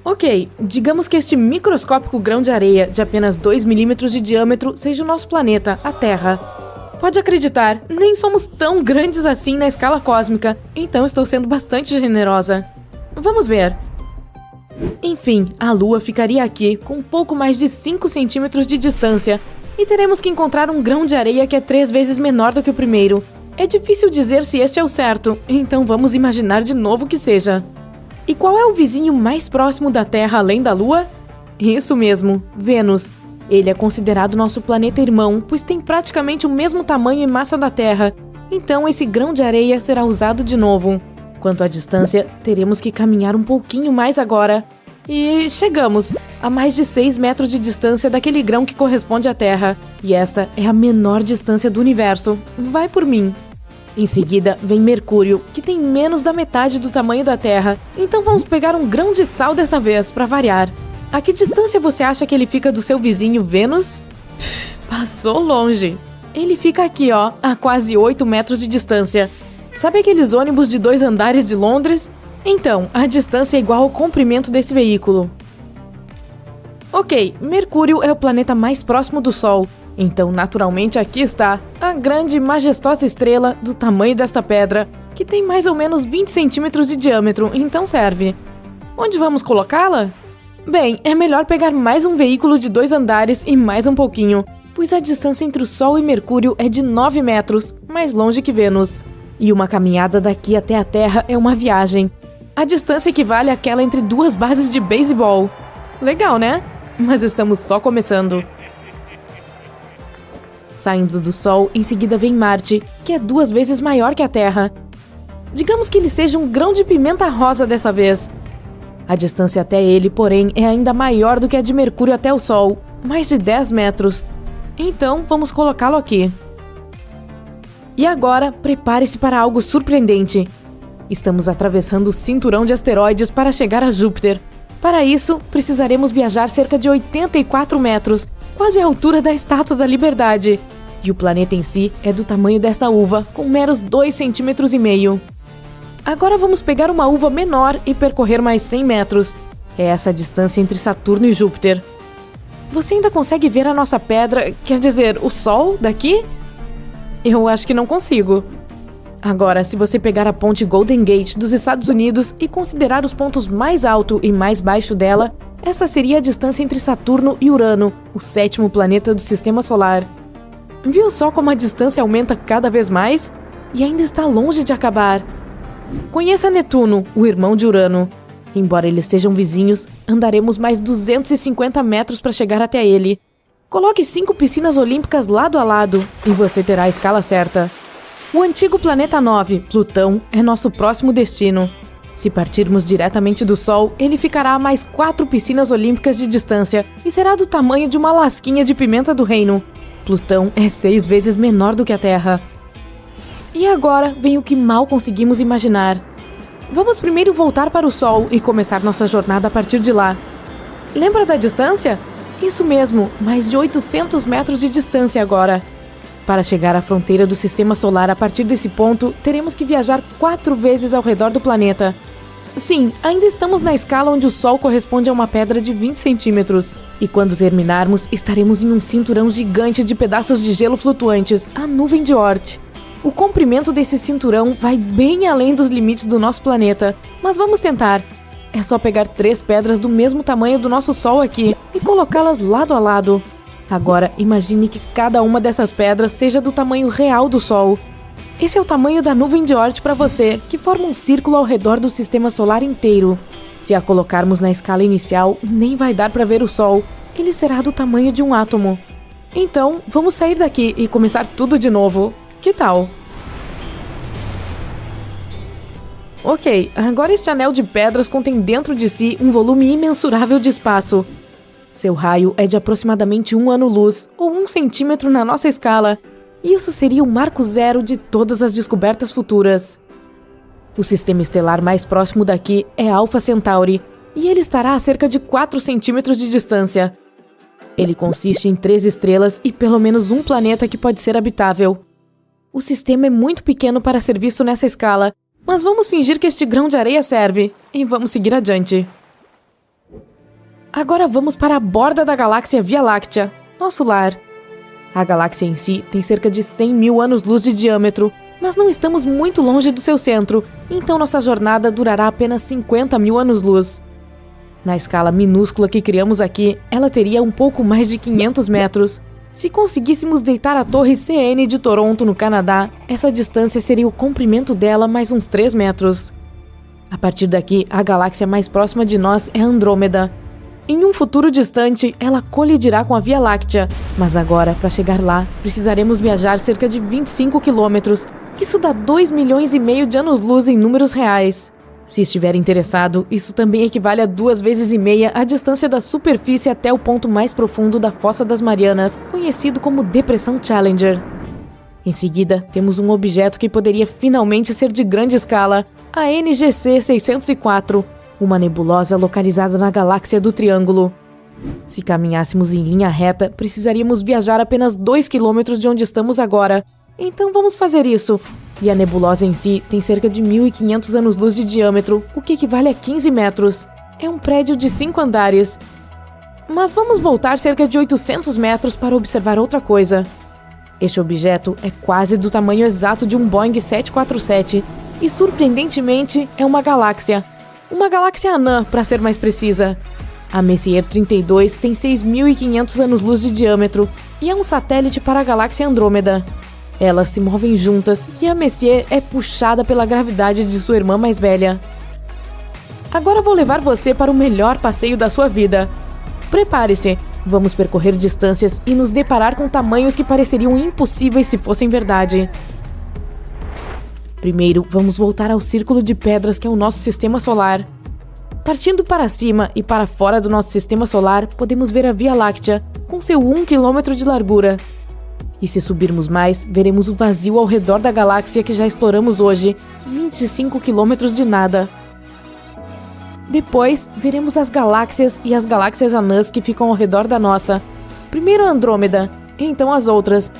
Ok, digamos que este microscópico grão de areia de apenas 2 milímetros de diâmetro seja o nosso planeta, a Terra. Pode acreditar, nem somos tão grandes assim na escala cósmica, então estou sendo bastante generosa. Vamos ver. Enfim, a Lua ficaria aqui com um pouco mais de 5 centímetros de distância, e teremos que encontrar um grão de areia que é 3 vezes menor do que o primeiro. É difícil dizer se este é o certo, então vamos imaginar de novo que seja. E qual é o vizinho mais próximo da Terra além da Lua? Isso mesmo, Vênus. Ele é considerado nosso planeta irmão, pois tem praticamente o mesmo tamanho e massa da Terra, então esse grão de areia será usado de novo. Quanto à distância, teremos que caminhar um pouquinho mais agora. E chegamos a mais de 6 metros de distância daquele grão que corresponde à Terra. E esta é a menor distância do universo. Vai por mim. Em seguida, vem Mercúrio, que tem menos da metade do tamanho da Terra. Então vamos pegar um grão de sal desta vez, para variar. A que distância você acha que ele fica do seu vizinho Vênus? Passou longe. Ele fica aqui, ó, a quase 8 metros de distância. Sabe aqueles ônibus de 2 andares de Londres? Então, a distância é igual ao comprimento desse veículo. Ok, Mercúrio é o planeta mais próximo do Sol. Então, naturalmente, aqui está a grande e majestosa estrela do tamanho desta pedra, que tem mais ou menos 20 centímetros de diâmetro, então serve. Onde vamos colocá-la? Bem, é melhor pegar mais um veículo de 2 andares e mais um pouquinho, pois a distância entre o Sol e Mercúrio é de 9 metros, mais longe que Vênus. E uma caminhada daqui até a Terra é uma viagem. A distância equivale àquela entre 2 bases de beisebol. Legal, né? Mas estamos só começando. Saindo do Sol, em seguida vem Marte, que é 2 vezes maior que a Terra. Digamos que ele seja um grão de pimenta rosa dessa vez. A distância até ele, porém, é ainda maior do que a de Mercúrio até o Sol, mais de 10 metros. Então, vamos colocá-lo aqui. E agora, prepare-se para algo surpreendente. Estamos atravessando o cinturão de asteroides para chegar a Júpiter. Para isso, precisaremos viajar cerca de 84 metros, quase a altura da Estátua da Liberdade. E o planeta em si é do tamanho dessa uva, com meros 2,5 centímetros. Agora vamos pegar uma uva menor e percorrer mais 100 metros. É essa a distância entre Saturno e Júpiter. Você ainda consegue ver a nossa pedra, quer dizer, o Sol, daqui? Eu acho que não consigo. Agora, se você pegar a ponte Golden Gate dos Estados Unidos e considerar os pontos mais alto e mais baixo dela, esta seria a distância entre Saturno e Urano, o 7º planeta do Sistema Solar. Viu só como a distância aumenta cada vez mais? E ainda está longe de acabar. Conheça Netuno, o irmão de Urano. Embora eles sejam vizinhos, andaremos mais 250 metros para chegar até ele. Coloque 5 piscinas olímpicas lado a lado e você terá a escala certa. O antigo planeta 9, Plutão, é nosso próximo destino. Se partirmos diretamente do Sol, ele ficará a mais 4 piscinas olímpicas de distância e será do tamanho de uma lasquinha de pimenta do reino. Plutão é 6 vezes menor do que a Terra. E agora vem o que mal conseguimos imaginar. Vamos primeiro voltar para o Sol e começar nossa jornada a partir de lá. Lembra da distância? Isso mesmo, mais de 800 metros de distância agora. Para chegar à fronteira do Sistema Solar a partir desse ponto, teremos que viajar 4 vezes ao redor do planeta. Sim, ainda estamos na escala onde o Sol corresponde a uma pedra de 20 centímetros. E quando terminarmos, estaremos em um cinturão gigante de pedaços de gelo flutuantes, a nuvem de Oort. O comprimento desse cinturão vai bem além dos limites do nosso planeta, mas vamos tentar. É só pegar 3 pedras do mesmo tamanho do nosso Sol aqui e colocá-las lado a lado. Agora, imagine que cada uma dessas pedras seja do tamanho real do Sol. Esse é o tamanho da nuvem de Oort para você, que forma um círculo ao redor do Sistema Solar inteiro. Se a colocarmos na escala inicial, nem vai dar para ver o Sol. Ele será do tamanho de um átomo. Então, vamos sair daqui e começar tudo de novo. Que tal? Ok, agora este anel de pedras contém dentro de si um volume imensurável de espaço. Seu raio é de aproximadamente 1 ano-luz, ou 1 centímetro na nossa escala. Isso seria o marco zero de todas as descobertas futuras. O sistema estelar mais próximo daqui é Alpha Centauri, e ele estará a cerca de 4 centímetros de distância. Ele consiste em 3 estrelas e pelo menos um planeta que pode ser habitável. O sistema é muito pequeno para ser visto nessa escala, mas vamos fingir que este grão de areia serve, e vamos seguir adiante. Agora vamos para a borda da galáxia Via Láctea, nosso lar. A galáxia em si tem cerca de 100 mil anos-luz de diâmetro, mas não estamos muito longe do seu centro, então nossa jornada durará apenas 50 mil anos-luz. Na escala minúscula que criamos aqui, ela teria um pouco mais de 500 metros. Se conseguíssemos deitar a torre CN de Toronto, no Canadá, essa distância seria o comprimento dela mais uns 3 metros. A partir daqui, a galáxia mais próxima de nós é Andrômeda. Em um futuro distante, ela colidirá com a Via Láctea, mas agora, para chegar lá, precisaremos viajar cerca de 25 quilômetros. Isso dá 2,5 milhões de anos-luz em números reais. Se estiver interessado, isso também equivale a 2,5 vezes a distância da superfície até o ponto mais profundo da Fossa das Marianas, conhecido como Depressão Challenger. Em seguida, temos um objeto que poderia finalmente ser de grande escala, a NGC 604, uma nebulosa localizada na galáxia do Triângulo. Se caminhássemos em linha reta, precisaríamos viajar apenas 2 quilômetros de onde estamos agora. Então vamos fazer isso. E a nebulosa em si tem cerca de 1.500 anos-luz de diâmetro, o que equivale a 15 metros. É um prédio de 5 andares. Mas vamos voltar cerca de 800 metros para observar outra coisa. Este objeto é quase do tamanho exato de um Boeing 747 e, surpreendentemente, é uma galáxia. Uma galáxia anã, para ser mais precisa. A Messier 32 tem 6.500 anos-luz de diâmetro e é um satélite para a galáxia Andrômeda. Elas se movem juntas e a Messier é puxada pela gravidade de sua irmã mais velha. Agora vou levar você para o melhor passeio da sua vida. Prepare-se, vamos percorrer distâncias e nos deparar com tamanhos que pareceriam impossíveis se fossem verdade. Primeiro, vamos voltar ao círculo de pedras que é o nosso sistema solar. Partindo para cima e para fora do nosso sistema solar, podemos ver a Via Láctea, com seu 1 km de largura. E se subirmos mais, veremos o vazio ao redor da galáxia que já exploramos hoje, 25 km de nada. Depois, veremos as galáxias e as galáxias anãs que ficam ao redor da nossa. Primeiro a Andrômeda, e então as outras,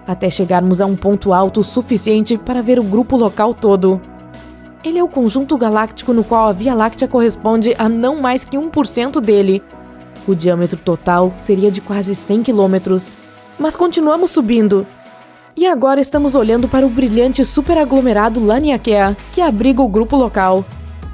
até chegarmos a um ponto alto o suficiente para ver o grupo local todo. Ele é o conjunto galáctico no qual a Via Láctea corresponde a não mais que 1% dele. O diâmetro total seria de quase 100 quilômetros. Mas continuamos subindo. E agora estamos olhando para o brilhante superaglomerado Laniakea, que abriga o grupo local.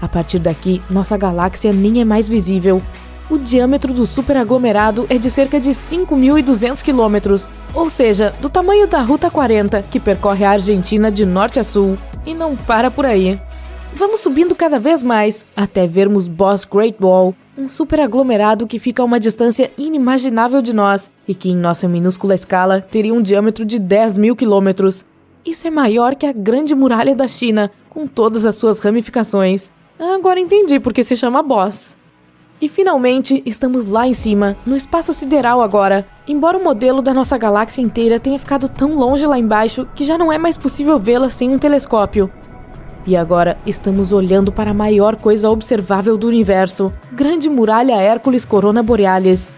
A partir daqui, nossa galáxia nem é mais visível. O diâmetro do superaglomerado é de cerca de 5.200 quilômetros, ou seja, do tamanho da Ruta 40, que percorre a Argentina de norte a sul. E não para por aí. Vamos subindo cada vez mais, até vermos Boss Great Wall, um superaglomerado que fica a uma distância inimaginável de nós e que, em nossa minúscula escala, teria um diâmetro de 10.000 quilômetros. Isso é maior que a Grande Muralha da China, com todas as suas ramificações. Agora entendi por que se chama Boss. E finalmente, estamos lá em cima, no espaço sideral agora. Embora o modelo da nossa galáxia inteira tenha ficado tão longe lá embaixo que já não é mais possível vê-la sem um telescópio. E agora estamos olhando para a maior coisa observável do universo, Grande Muralha Hércules Corona Borealis.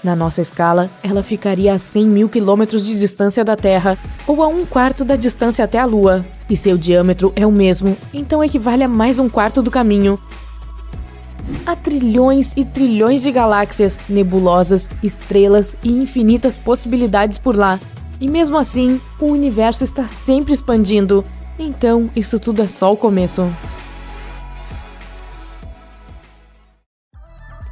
Na nossa escala, ela ficaria a 100.000 quilômetros de distância da Terra, ou a 1/4 da distância até a Lua. E seu diâmetro é o mesmo, então equivale a mais 1/4 do caminho. Há trilhões e trilhões de galáxias, nebulosas, estrelas e infinitas possibilidades por lá. E mesmo assim, o universo está sempre expandindo. Então, isso tudo é só o começo.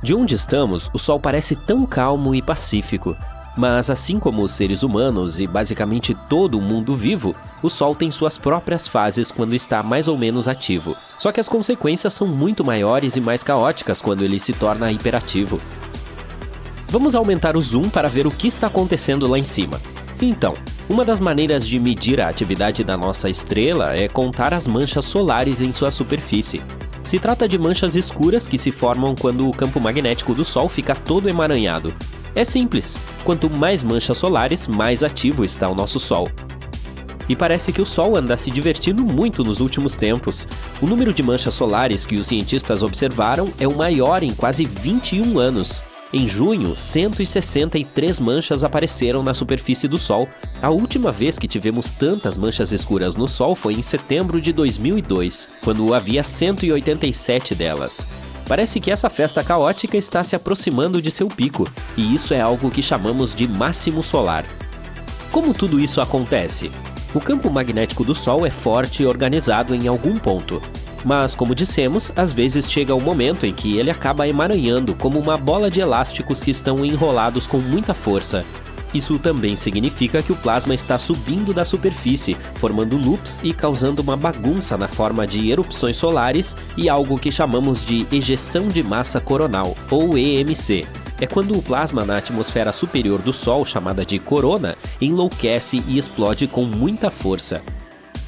De onde estamos, o Sol parece tão calmo e pacífico. Mas assim como os seres humanos e basicamente todo o mundo vivo, o Sol tem suas próprias fases quando está mais ou menos ativo. Só que as consequências são muito maiores e mais caóticas quando ele se torna hiperativo. Vamos aumentar o zoom para ver o que está acontecendo lá em cima. Então, uma das maneiras de medir a atividade da nossa estrela é contar as manchas solares em sua superfície. Se trata de manchas escuras que se formam quando o campo magnético do Sol fica todo emaranhado. É simples, quanto mais manchas solares, mais ativo está o nosso Sol. E parece que o Sol anda se divertindo muito nos últimos tempos. O número de manchas solares que os cientistas observaram é o maior em quase 21 anos. Em junho, 163 manchas apareceram na superfície do Sol. A última vez que tivemos tantas manchas escuras no Sol foi em setembro de 2002, quando havia 187 delas. Parece que essa festa caótica está se aproximando de seu pico, e isso é algo que chamamos de máximo solar. Como tudo isso acontece? O campo magnético do Sol é forte e organizado em algum ponto. Mas, como dissemos, às vezes chega um momento em que ele acaba emaranhando como uma bola de elásticos que estão enrolados com muita força. Isso também significa que o plasma está subindo da superfície, formando loops e causando uma bagunça na forma de erupções solares e algo que chamamos de ejeção de massa coronal, ou EMC. É quando o plasma na atmosfera superior do Sol, chamada de corona, enlouquece e explode com muita força.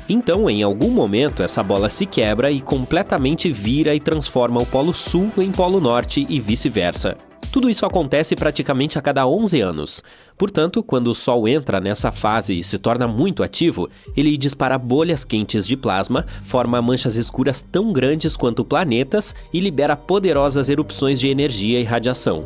Então, em algum momento, essa bola se quebra e completamente vira e transforma o Polo Sul em Polo Norte e vice-versa. Tudo isso acontece praticamente a cada 11 anos. Portanto, quando o Sol entra nessa fase e se torna muito ativo, ele dispara bolhas quentes de plasma, forma manchas escuras tão grandes quanto planetas e libera poderosas erupções de energia e radiação.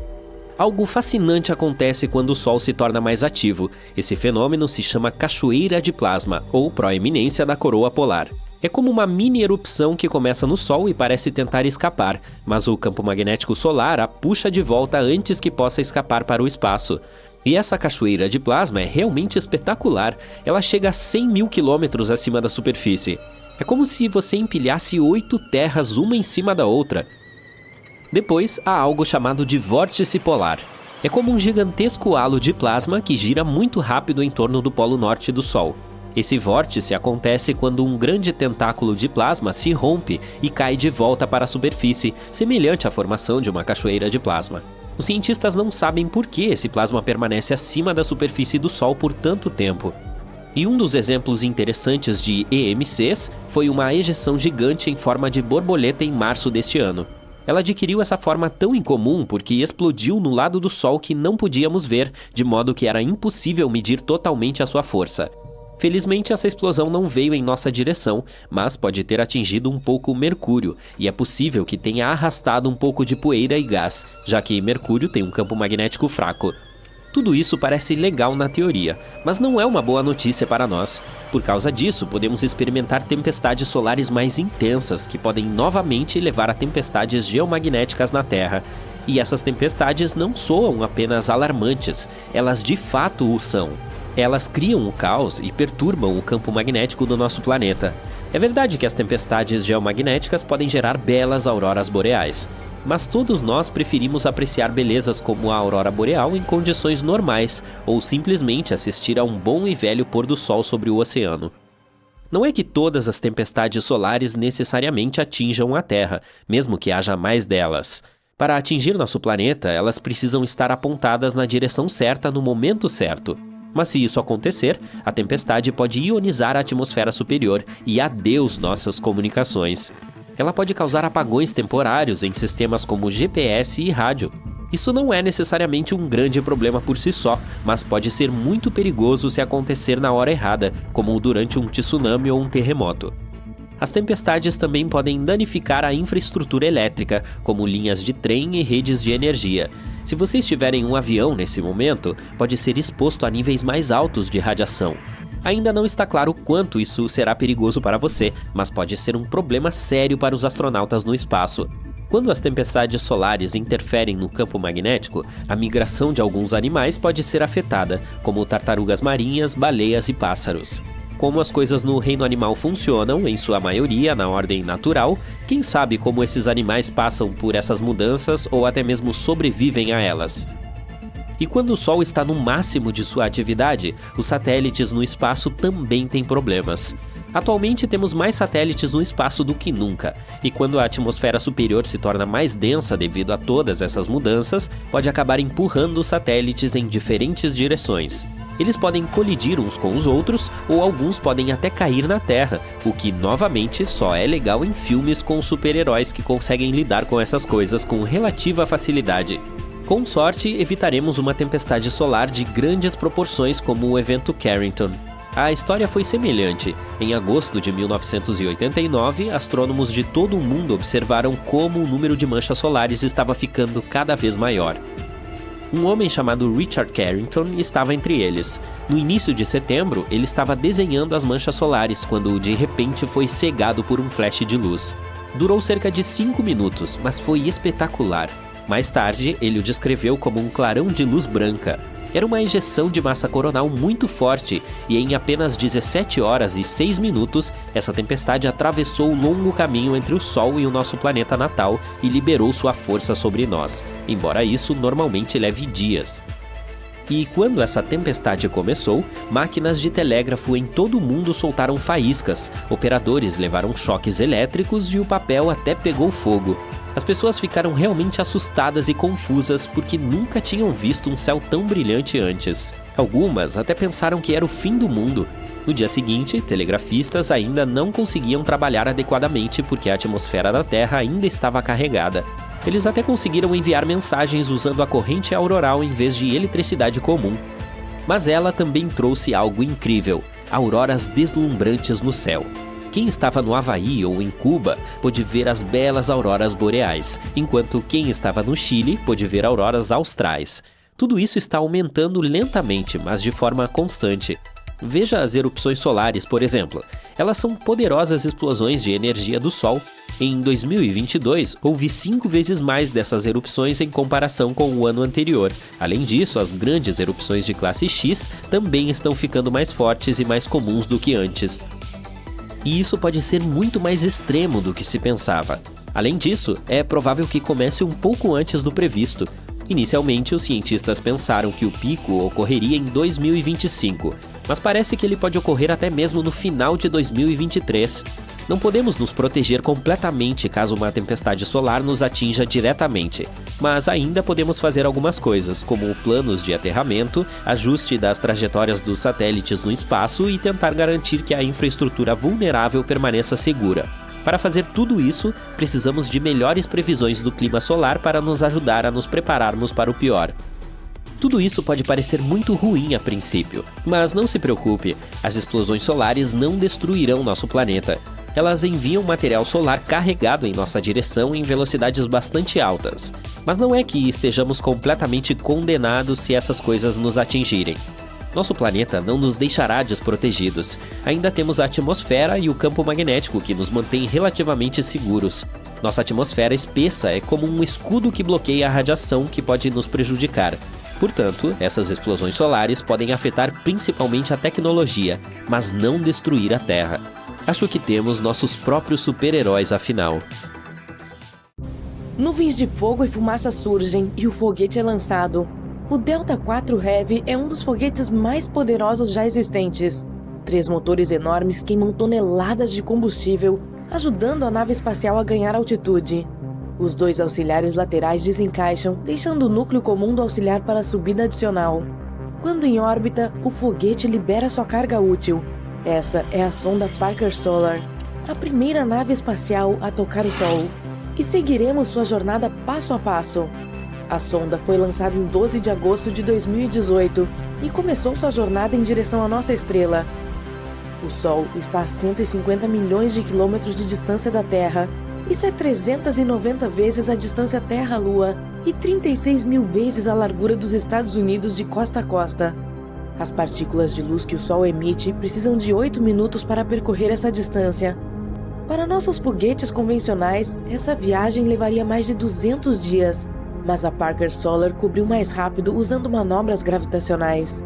Algo fascinante acontece quando o Sol se torna mais ativo. Esse fenômeno se chama cachoeira de plasma, ou proeminência da coroa polar. É como uma mini erupção que começa no Sol e parece tentar escapar, mas o campo magnético solar a puxa de volta antes que possa escapar para o espaço. E essa cachoeira de plasma é realmente espetacular. Ela chega a 100 mil quilômetros acima da superfície. É como se você empilhasse 8 terras uma em cima da outra. Depois, há algo chamado de vórtice polar. É como um gigantesco halo de plasma que gira muito rápido em torno do polo norte do Sol. Esse vórtice acontece quando um grande tentáculo de plasma se rompe e cai de volta para a superfície, semelhante à formação de uma cachoeira de plasma. Os cientistas não sabem por que esse plasma permanece acima da superfície do Sol por tanto tempo. E um dos exemplos interessantes de EMCs foi uma ejeção gigante em forma de borboleta em março deste ano. Ela adquiriu essa forma tão incomum porque explodiu no lado do Sol que não podíamos ver, de modo que era impossível medir totalmente a sua força. Felizmente, essa explosão não veio em nossa direção, mas pode ter atingido um pouco Mercúrio, e é possível que tenha arrastado um pouco de poeira e gás, já que Mercúrio tem um campo magnético fraco. Tudo isso parece legal na teoria, mas não é uma boa notícia para nós. Por causa disso, podemos experimentar tempestades solares mais intensas, que podem novamente levar a tempestades geomagnéticas na Terra. E essas tempestades não soam apenas alarmantes, elas de fato o são. Elas criam o caos e perturbam o campo magnético do nosso planeta. É verdade que as tempestades geomagnéticas podem gerar belas auroras boreais, mas todos nós preferimos apreciar belezas como a aurora boreal em condições normais ou simplesmente assistir a um bom e velho pôr do sol sobre o oceano. Não é que todas as tempestades solares necessariamente atinjam a Terra, mesmo que haja mais delas. Para atingir nosso planeta, elas precisam estar apontadas na direção certa no momento certo. Mas se isso acontecer, a tempestade pode ionizar a atmosfera superior e adeus nossas comunicações. Ela pode causar apagões temporários em sistemas como GPS e rádio. Isso não é necessariamente um grande problema por si só, mas pode ser muito perigoso se acontecer na hora errada, como durante um tsunami ou um terremoto. As tempestades também podem danificar a infraestrutura elétrica, como linhas de trem e redes de energia. Se você estiver em um avião nesse momento, pode ser exposto a níveis mais altos de radiação. Ainda não está claro quanto isso será perigoso para você, mas pode ser um problema sério para os astronautas no espaço. Quando as tempestades solares interferem no campo magnético, a migração de alguns animais pode ser afetada, como tartarugas marinhas, baleias e pássaros. Como as coisas no reino animal funcionam, em sua maioria na ordem natural, quem sabe como esses animais passam por essas mudanças ou até mesmo sobrevivem a elas. E quando o Sol está no máximo de sua atividade, os satélites no espaço também têm problemas. Atualmente temos mais satélites no espaço do que nunca, e quando a atmosfera superior se torna mais densa devido a todas essas mudanças, pode acabar empurrando os satélites em diferentes direções. Eles podem colidir uns com os outros, ou alguns podem até cair na Terra, o que, novamente, só é legal em filmes com super-heróis que conseguem lidar com essas coisas com relativa facilidade. Com sorte, evitaremos uma tempestade solar de grandes proporções como o evento Carrington. A história foi semelhante. Em agosto de 1989, astrônomos de todo o mundo observaram como o número de manchas solares estava ficando cada vez maior. Um homem chamado Richard Carrington estava entre eles. No início de setembro, ele estava desenhando as manchas solares quando de repente foi cegado por um flash de luz. Durou cerca de 5 minutos, mas foi espetacular. Mais tarde, ele o descreveu como um clarão de luz branca. Era uma ejeção de massa coronal muito forte e em apenas 17 horas e 6 minutos, essa tempestade atravessou o longo caminho entre o Sol e o nosso planeta natal e liberou sua força sobre nós, embora isso normalmente leve dias. E quando essa tempestade começou, máquinas de telégrafo em todo o mundo soltaram faíscas, operadores levaram choques elétricos e o papel até pegou fogo. As pessoas ficaram realmente assustadas e confusas porque nunca tinham visto um céu tão brilhante antes. Algumas até pensaram que era o fim do mundo. No dia seguinte, telegrafistas ainda não conseguiam trabalhar adequadamente porque a atmosfera da Terra ainda estava carregada. Eles até conseguiram enviar mensagens usando a corrente auroral em vez de eletricidade comum. Mas ela também trouxe algo incrível: auroras deslumbrantes no céu. Quem estava no Havaí ou em Cuba pôde ver as belas auroras boreais, enquanto quem estava no Chile pôde ver auroras austrais. Tudo isso está aumentando lentamente, mas de forma constante. Veja as erupções solares, por exemplo. Elas são poderosas explosões de energia do Sol. Em 2022, houve 5 vezes mais dessas erupções em comparação com o ano anterior. Além disso, as grandes erupções de classe X também estão ficando mais fortes e mais comuns do que antes. E isso pode ser muito mais extremo do que se pensava. Além disso, é provável que comece um pouco antes do previsto. Inicialmente, os cientistas pensaram que o pico ocorreria em 2025, mas parece que ele pode ocorrer até mesmo no final de 2023. Não podemos nos proteger completamente caso uma tempestade solar nos atinja diretamente, mas ainda podemos fazer algumas coisas, como planos de aterramento, ajuste das trajetórias dos satélites no espaço e tentar garantir que a infraestrutura vulnerável permaneça segura. Para fazer tudo isso, precisamos de melhores previsões do clima solar para nos ajudar a nos prepararmos para o pior. Tudo isso pode parecer muito ruim a princípio, mas não se preocupe, as explosões solares não destruirão nosso planeta. Elas enviam material solar carregado em nossa direção em velocidades bastante altas. Mas não é que estejamos completamente condenados se essas coisas nos atingirem. Nosso planeta não nos deixará desprotegidos. Ainda temos a atmosfera e o campo magnético que nos mantém relativamente seguros. Nossa atmosfera espessa é como um escudo que bloqueia a radiação que pode nos prejudicar. Portanto, essas explosões solares podem afetar principalmente a tecnologia, mas não destruir a Terra. Acho que temos nossos próprios super-heróis afinal. Nuvens de fogo e fumaça surgem e o foguete é lançado. O Delta IV Heavy é um dos foguetes mais poderosos já existentes. 3 motores enormes queimam toneladas de combustível, ajudando a nave espacial a ganhar altitude. Os 2 auxiliares laterais desencaixam, deixando o núcleo comum do auxiliar para a subida adicional. Quando em órbita, o foguete libera sua carga útil. Essa é a sonda Parker Solar, a primeira nave espacial a tocar o Sol. E seguiremos sua jornada passo a passo. A sonda foi lançada em 12 de agosto de 2018 e começou sua jornada em direção à nossa estrela. O Sol está a 150 milhões de quilômetros de distância da Terra. Isso é 390 vezes a distância Terra-Lua e 36 mil vezes a largura dos Estados Unidos de costa a costa. As partículas de luz que o Sol emite precisam de 8 minutos para percorrer essa distância. Para nossos foguetes convencionais, essa viagem levaria mais de 200 dias, mas a Parker Solar cobriu mais rápido usando manobras gravitacionais.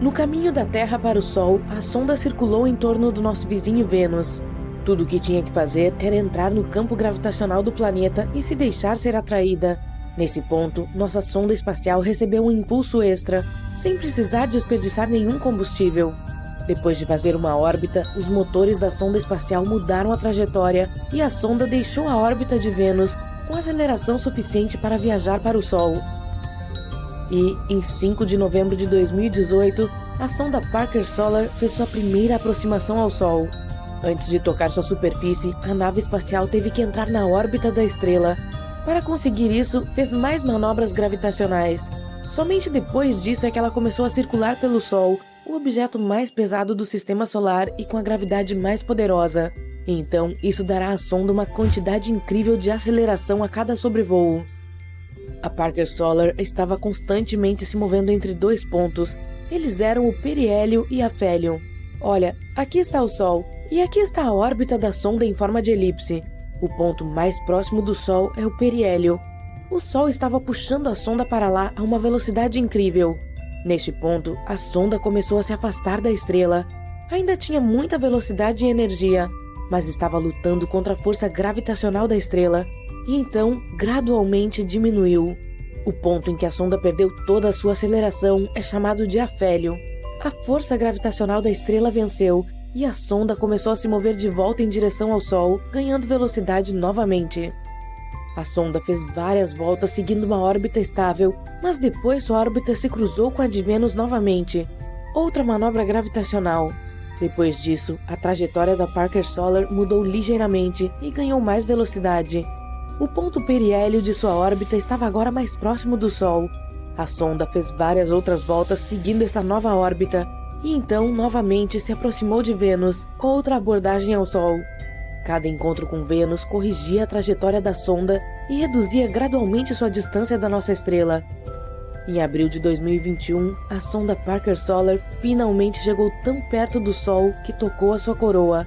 No caminho da Terra para o Sol, a sonda circulou em torno do nosso vizinho Vênus. Tudo o que tinha que fazer era entrar no campo gravitacional do planeta e se deixar ser atraída. Nesse ponto, nossa sonda espacial recebeu um impulso extra, sem precisar desperdiçar nenhum combustível. Depois de fazer uma órbita, os motores da sonda espacial mudaram a trajetória e a sonda deixou a órbita de Vênus com aceleração suficiente para viajar para o Sol. E, em 5 de novembro de 2018, a sonda Parker Solar fez sua primeira aproximação ao Sol. Antes de tocar sua superfície, a nave espacial teve que entrar na órbita da estrela. Para conseguir isso, fez mais manobras gravitacionais. Somente depois disso é que ela começou a circular pelo Sol, o objeto mais pesado do sistema solar e com a gravidade mais poderosa. Então, isso dará à sonda uma quantidade incrível de aceleração a cada sobrevoo. A Parker Solar estava constantemente se movendo entre dois pontos. Eles eram o periélio e afélio. Olha, aqui está o Sol, e aqui está a órbita da sonda em forma de elipse. O ponto mais próximo do Sol é o periélio. O Sol estava puxando a sonda para lá a uma velocidade incrível. Neste ponto, a sonda começou a se afastar da estrela. Ainda tinha muita velocidade e energia, mas estava lutando contra a força gravitacional da estrela, e então, gradualmente diminuiu. O ponto em que a sonda perdeu toda a sua aceleração é chamado de afélio. A força gravitacional da estrela venceu, e a sonda começou a se mover de volta em direção ao Sol, ganhando velocidade novamente. A sonda fez várias voltas seguindo uma órbita estável, mas depois sua órbita se cruzou com a de Vênus novamente. Outra manobra gravitacional. Depois disso, a trajetória da Parker Solar mudou ligeiramente e ganhou mais velocidade. O ponto periélio de sua órbita estava agora mais próximo do Sol. A sonda fez várias outras voltas seguindo essa nova órbita, e então novamente se aproximou de Vênus, outra abordagem ao Sol. Cada encontro com Vênus corrigia a trajetória da sonda e reduzia gradualmente sua distância da nossa estrela. Em abril de 2021, a sonda Parker Solar finalmente chegou tão perto do Sol que tocou a sua coroa.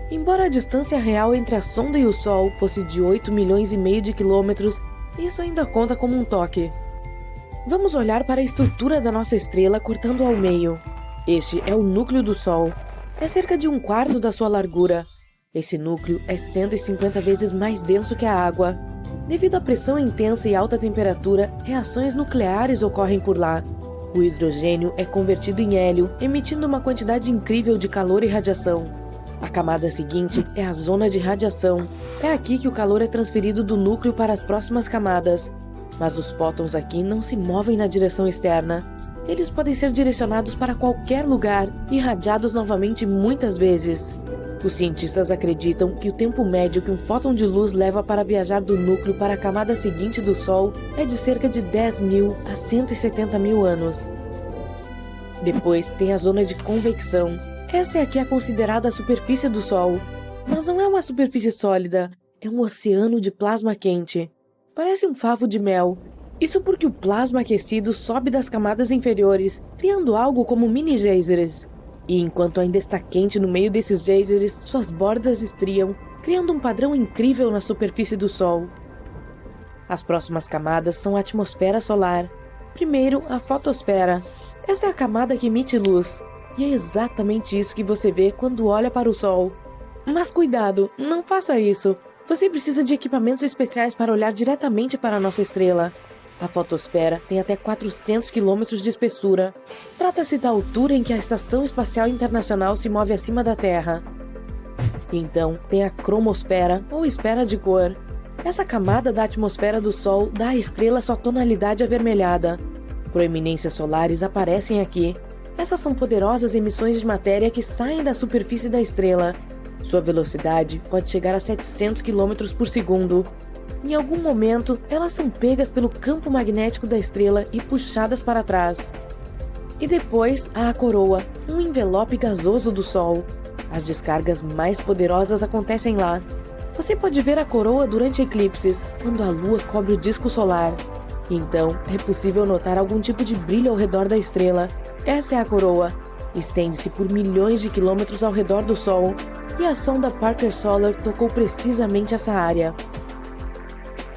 Embora a distância real entre a sonda e o Sol fosse de 8,5 milhões de quilômetros, isso ainda conta como um toque. Vamos olhar para a estrutura da nossa estrela cortando ao meio. Este é o núcleo do Sol. É cerca de 1/4 da sua largura. Esse núcleo é 150 vezes mais denso que a água. Devido à pressão intensa e alta temperatura, reações nucleares ocorrem por lá. O hidrogênio é convertido em hélio, emitindo uma quantidade incrível de calor e radiação. A camada seguinte é a zona de radiação. É aqui que o calor é transferido do núcleo para as próximas camadas. Mas os fótons aqui não se movem na direção externa. Eles podem ser direcionados para qualquer lugar e irradiados novamente muitas vezes. Os cientistas acreditam que o tempo médio que um fóton de luz leva para viajar do núcleo para a camada seguinte do Sol é de cerca de 10.000 a 170.000 anos. Depois tem a zona de convecção. Esta é aqui considerada a superfície do Sol. Mas não é uma superfície sólida, é um oceano de plasma quente. Parece um favo de mel. Isso porque o plasma aquecido sobe das camadas inferiores, criando algo como mini geysers. E enquanto ainda está quente no meio desses geysers, suas bordas esfriam, criando um padrão incrível na superfície do Sol. As próximas camadas são a atmosfera solar. Primeiro, a fotosfera. Essa é a camada que emite luz. E é exatamente isso que você vê quando olha para o Sol. Mas cuidado, não faça isso. Você precisa de equipamentos especiais para olhar diretamente para a nossa estrela. A fotosfera tem até 400 quilômetros de espessura. Trata-se da altura em que a Estação Espacial Internacional se move acima da Terra. Então, tem a cromosfera, ou esfera de cor. Essa camada da atmosfera do Sol dá à estrela sua tonalidade avermelhada. Proeminências solares aparecem aqui. Essas são poderosas emissões de matéria que saem da superfície da estrela. Sua velocidade pode chegar a 700 km por segundo. Em algum momento, elas são pegas pelo campo magnético da estrela e puxadas para trás. E depois há a coroa, um envelope gasoso do Sol. As descargas mais poderosas acontecem lá. Você pode ver a coroa durante eclipses, quando a Lua cobre o disco solar. Então, é possível notar algum tipo de brilho ao redor da estrela. Essa é a coroa. Estende-se por milhões de quilômetros ao redor do Sol, e a sonda Parker Solar tocou precisamente essa área.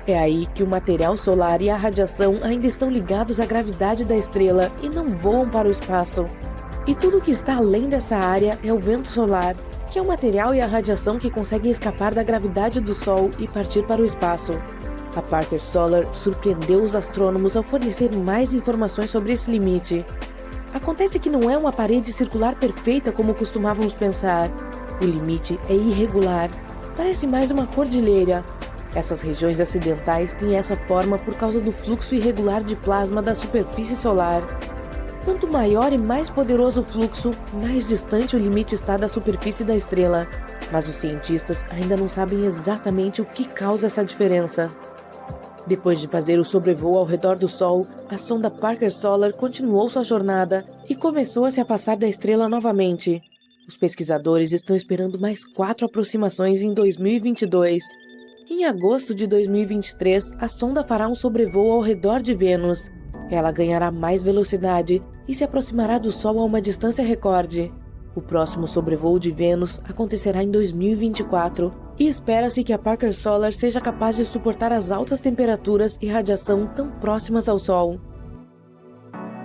É aí que o material solar e a radiação ainda estão ligados à gravidade da estrela e não voam para o espaço. E tudo que está além dessa área é o vento solar, que é o material e a radiação que conseguem escapar da gravidade do Sol e partir para o espaço. A Parker Solar surpreendeu os astrônomos ao fornecer mais informações sobre esse limite. Acontece que não é uma parede circular perfeita como costumávamos pensar. O limite é irregular, parece mais uma cordilheira. Essas regiões acidentais têm essa forma por causa do fluxo irregular de plasma da superfície solar. Quanto maior e mais poderoso o fluxo, mais distante o limite está da superfície da estrela. Mas os cientistas ainda não sabem exatamente o que causa essa diferença. Depois de fazer o sobrevoo ao redor do Sol, a sonda Parker Solar continuou sua jornada e começou a se afastar da estrela novamente. Os pesquisadores estão esperando mais 4 aproximações em 2022. Em agosto de 2023, a sonda fará um sobrevoo ao redor de Vênus. Ela ganhará mais velocidade e se aproximará do Sol a uma distância recorde. O próximo sobrevoo de Vênus acontecerá em 2024 e espera-se que a Parker Solar seja capaz de suportar as altas temperaturas e radiação tão próximas ao Sol.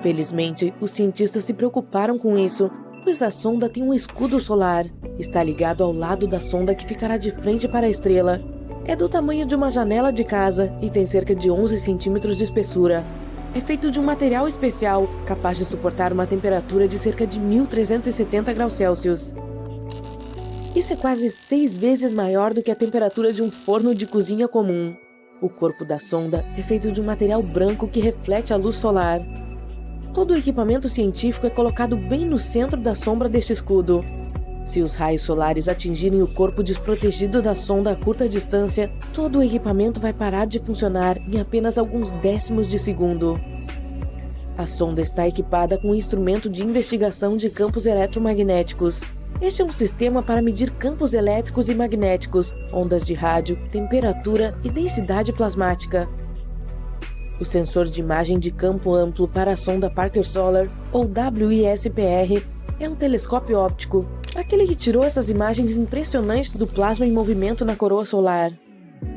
Felizmente, os cientistas se preocuparam com isso, pois a sonda tem um escudo solar. Está ligado ao lado da sonda que ficará de frente para a estrela. É do tamanho de uma janela de casa e tem cerca de 11 centímetros de espessura. É feito de um material especial, capaz de suportar uma temperatura de cerca de 1370 graus Celsius. Isso é quase 6 vezes maior do que a temperatura de um forno de cozinha comum. O corpo da sonda é feito de um material branco que reflete a luz solar. Todo o equipamento científico é colocado bem no centro da sombra deste escudo. Se os raios solares atingirem o corpo desprotegido da sonda a curta distância, todo o equipamento vai parar de funcionar em apenas alguns décimos de segundo. A sonda está equipada com um instrumento de investigação de campos eletromagnéticos. Este é um sistema para medir campos elétricos e magnéticos, ondas de rádio, temperatura e densidade plasmática. O sensor de imagem de campo amplo para a sonda Parker Solar, ou WISPR, é um telescópio óptico, aquele que tirou essas imagens impressionantes do plasma em movimento na coroa solar.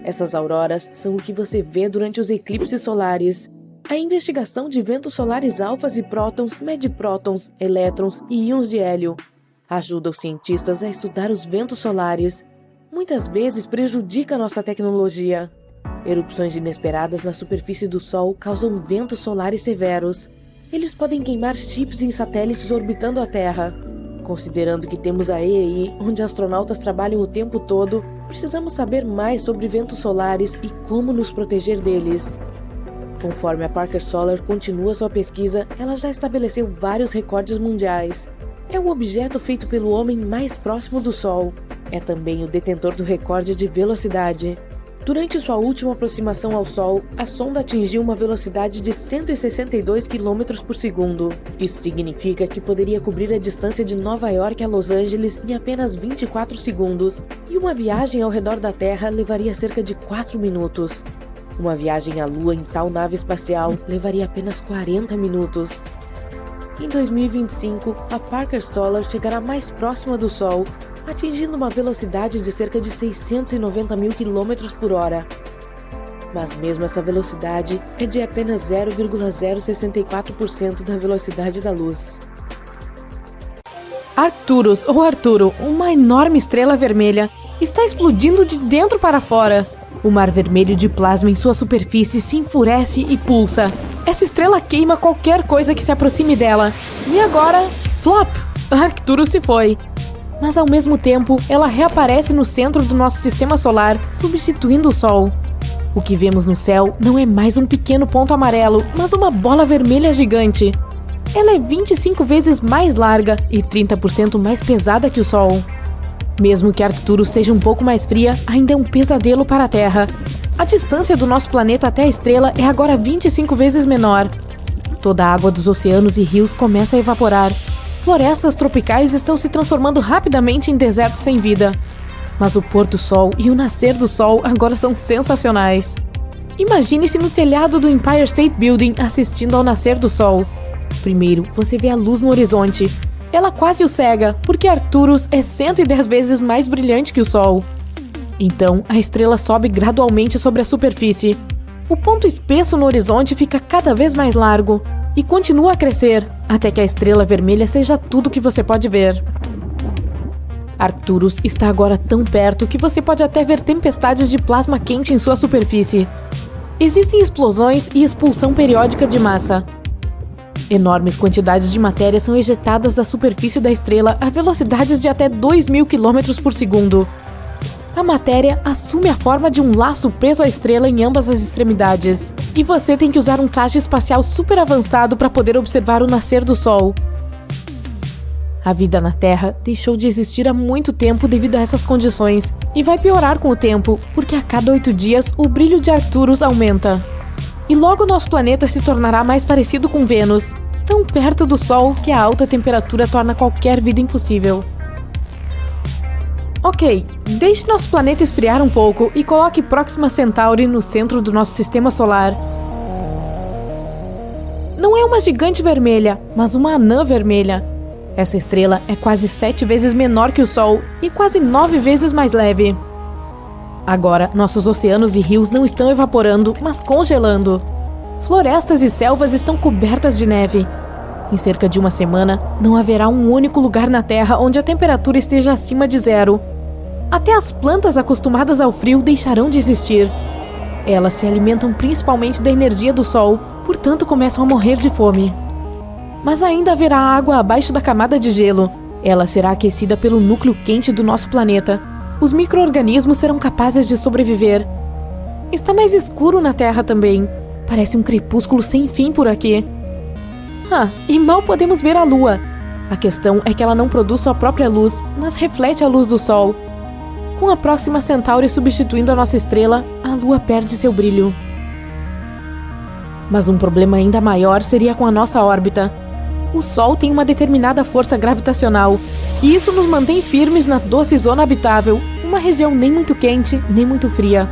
Essas auroras são o que você vê durante os eclipses solares. A investigação de ventos solares alfas e prótons mede prótons, elétrons e íons de hélio. Ajuda os cientistas a estudar os ventos solares. Muitas vezes prejudica nossa tecnologia. Erupções inesperadas na superfície do Sol causam ventos solares severos. Eles podem queimar chips em satélites orbitando a Terra. Considerando que temos a EEI, onde astronautas trabalham o tempo todo, precisamos saber mais sobre ventos solares e como nos proteger deles. Conforme a Parker Solar continua sua pesquisa, ela já estabeleceu vários recordes mundiais. É o objeto feito pelo homem mais próximo do Sol. É também o detentor do recorde de velocidade. Durante sua última aproximação ao Sol, a sonda atingiu uma velocidade de 162 km por segundo. Isso significa que poderia cobrir a distância de Nova York a Los Angeles em apenas 24 segundos, e uma viagem ao redor da Terra levaria cerca de 4 minutos. Uma viagem à Lua em tal nave espacial levaria apenas 40 minutos. Em 2025, a Parker Solar chegará mais próxima do Sol, atingindo uma velocidade de cerca de 690 mil km por hora. Mas mesmo essa velocidade é de apenas 0,064% da velocidade da luz. Arcturus, ou Arturo, uma enorme estrela vermelha, está explodindo de dentro para fora. O mar vermelho de plasma em sua superfície se enfurece e pulsa. Essa estrela queima qualquer coisa que se aproxime dela. E agora, flop! Arcturus se foi. Mas ao mesmo tempo, ela reaparece no centro do nosso sistema solar, substituindo o Sol. O que vemos no céu não é mais um pequeno ponto amarelo, mas uma bola vermelha gigante. Ela é 25 vezes mais larga e 30% mais pesada que o Sol. Mesmo que Arcturus seja um pouco mais fria, ainda é um pesadelo para a Terra. A distância do nosso planeta até a estrela é agora 25 vezes menor. Toda a água dos oceanos e rios começa a evaporar. Florestas tropicais estão se transformando rapidamente em desertos sem vida. Mas o pôr do sol e o nascer do sol agora são sensacionais. Imagine-se no telhado do Empire State Building assistindo ao nascer do sol. Primeiro, você vê a luz no horizonte. Ela quase o cega, porque Arcturus é 110 vezes mais brilhante que o Sol. Então, a estrela sobe gradualmente sobre a superfície. O ponto espesso no horizonte fica cada vez mais largo e continua a crescer, até que a estrela vermelha seja tudo que você pode ver. Arcturus está agora tão perto que você pode até ver tempestades de plasma quente em sua superfície. Existem explosões e expulsão periódica de massa. Enormes quantidades de matéria são ejetadas da superfície da estrela a velocidades de até 2.000 km por segundo. A matéria assume a forma de um laço preso à estrela em ambas as extremidades. E você tem que usar um traje espacial super avançado para poder observar o nascer do Sol. A vida na Terra deixou de existir há muito tempo devido a essas condições e vai piorar com o tempo, porque a cada 8 dias o brilho de Arcturus aumenta. E logo nosso planeta se tornará mais parecido com Vênus, tão perto do Sol que a alta temperatura torna qualquer vida impossível. Ok, deixe nosso planeta esfriar um pouco e coloque Próxima Centauri no centro do nosso sistema solar. Não é uma gigante vermelha, mas uma anã vermelha. Essa estrela é quase 7 vezes menor que o Sol e quase 9 vezes mais leve. Agora, nossos oceanos e rios não estão evaporando, mas congelando. Florestas e selvas estão cobertas de neve. Em cerca de uma semana, não haverá um único lugar na Terra onde a temperatura esteja acima de 0. Até as plantas acostumadas ao frio deixarão de existir. Elas se alimentam principalmente da energia do Sol, portanto começam a morrer de fome. Mas ainda haverá água abaixo da camada de gelo. Ela será aquecida pelo núcleo quente do nosso planeta. Os micro-organismos serão capazes de sobreviver. Está mais escuro na Terra também. Parece um crepúsculo sem fim por aqui. E mal podemos ver a Lua. A questão é que ela não produz sua própria luz, mas reflete a luz do Sol. Com a Próxima Centauri substituindo a nossa estrela, a Lua perde seu brilho. Mas um problema ainda maior seria com a nossa órbita. O Sol tem uma determinada força gravitacional, e isso nos mantém firmes na doce zona habitável, uma região nem muito quente, nem muito fria.